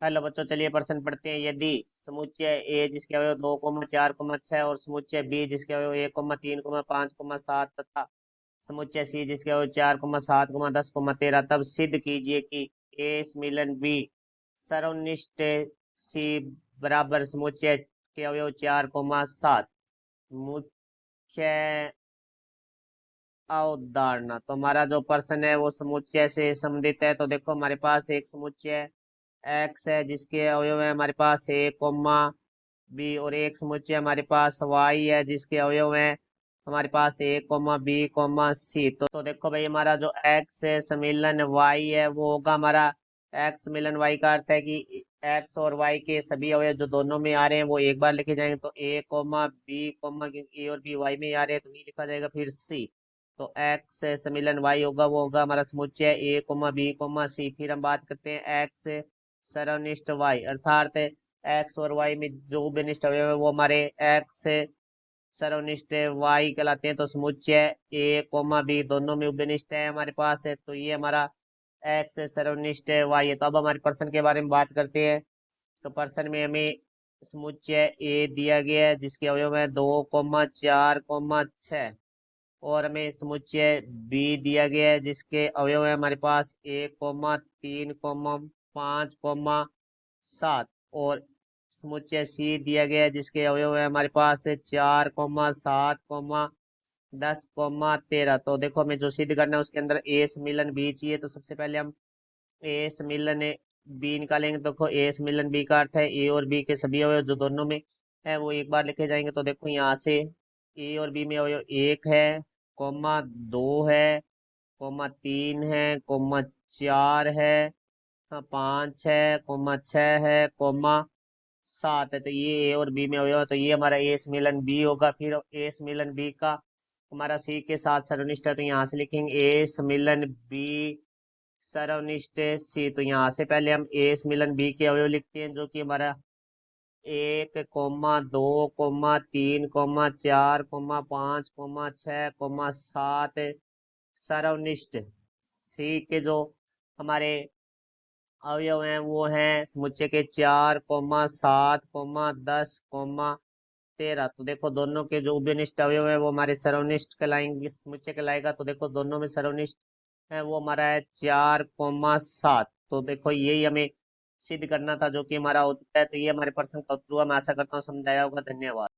Hello बच्चों, चलिए प्रश्न पढ़ते हैं। यदि समुच्चय ए जिसके अवयव 2,4,6 और समुच्चय बी जिसके अवयव 1,3,5,7 तथा समुच्चय सी जिसके अवयव 4,7,10,13, तब सिद्ध कीजिए कि ए मिलन बी सर्वनिष्ठ सी बराबर समुच्चय के अवयव 4,7। मुख्य अवधारणा। तो हमारा जो प्रश्न है वो समुच्चय से संबंधित है। तो देखो, हमारे पास एक समुच्चय एक्स है जिसके अवयव है हमारे पास ए कोमा बी, और एक समुच्चय हमारे पास वाई है जिसके अवयव है हमारे पास ए कोमा बी कोमा सी। तो देखो भाई, हमारा जो एक्स है सम्मिलन वाई है वो होगा हमारा एक्स मिलन वाई का अर्थ है कि एक्स और वाई के सभी अवयव जो दोनों में आ रहे हैं वो एक बार लिखे जाएंगे। तो ए कोमा बी कोमा, ए और बी वाई में आ रहे हैं तो नहीं लिखा जाएगा। फिर सी, तो एक्स सम्मिलन वाई होगा वो होगा हमारा समुच्चय ए कोमा बी कोमा सी। फिर हम बात करते हैं एक्स सर्वनिष्ठ वाई, अर्थात एक्स और वाई में जो उभयनिष्ठ अवयव है वो हमारे एक्स सर्वनिष्ठ वाई कहलाते हैं। तो समुच्चय ए कोमा बी दोनों में उभयनिष्ठ है हमारे पास है, तो ये हमारा एक्स सर्वनिष्ठ वाई है। तो अब हमारे प्रश्न के बारे में बात करते हैं। तो प्रश्न में हमें समुच्चय ए दिया गया है जिसके अवयव है 2,4,6, और हमें समुच्चय बी दिया गया है जिसके अवयव है हमारे पास 1,3,5,7, और समुच्चय सी दिया गया है जिसके अवयव है हमारे पास 4,7,10,13। तो देखो, हमें जो सिद्ध करना है उसके अंदर ए सम्मिलन बी चाहिए। तो सबसे पहले हम ए सम्मिलन बी निकालेंगे। देखो, ए सम्मिलन बी का अर्थ है ए और बी के सभी अवयव जो दोनों में है वो एक बार लिखे जाएंगे। तो देखो, यहाँ से ए और बी में अवयव 1 है, कोमा 2 है, कोमा 3 है, कोमा 4 है, 5 है, कोमा 6 है, कोमा 7 है। तो ये ए और बी में अवयव है, तो ये हमारा ए सम्मिलन बी होगा। फिर ए सम्मिलन बी का हमारा सी के साथ सर्वनिष्ठ है, तो यहाँ से लिखेंगे ए सम्मिलन बी सर्वनिष्ठ सी। तो यहाँ से पहले हम ए सम्मिलन बी के अवयव लिखते हैं जो कि हमारा 1,2,3,4,5,6,7 सर्वनिष्ठ सी के जो हमारे अवयव हैं वो हैं समुच्चय के 4,7,10,13। तो देखो, दोनों के जो उभयनिष्ठ अवयव है वो हमारे सर्वनिष्ठ कहलाएंगे, समुच्चय कहलाएगा। तो देखो, दोनों में सर्वनिष्ठ है वो हमारा है 4,7। तो देखो, यही हमें सिद्ध करना था जो कि हमारा हो चुका है। तो ये हमारे प्रश्न का उत्तर हुआ। मैं आशा करता हूँ समझ आया होगा। धन्यवाद।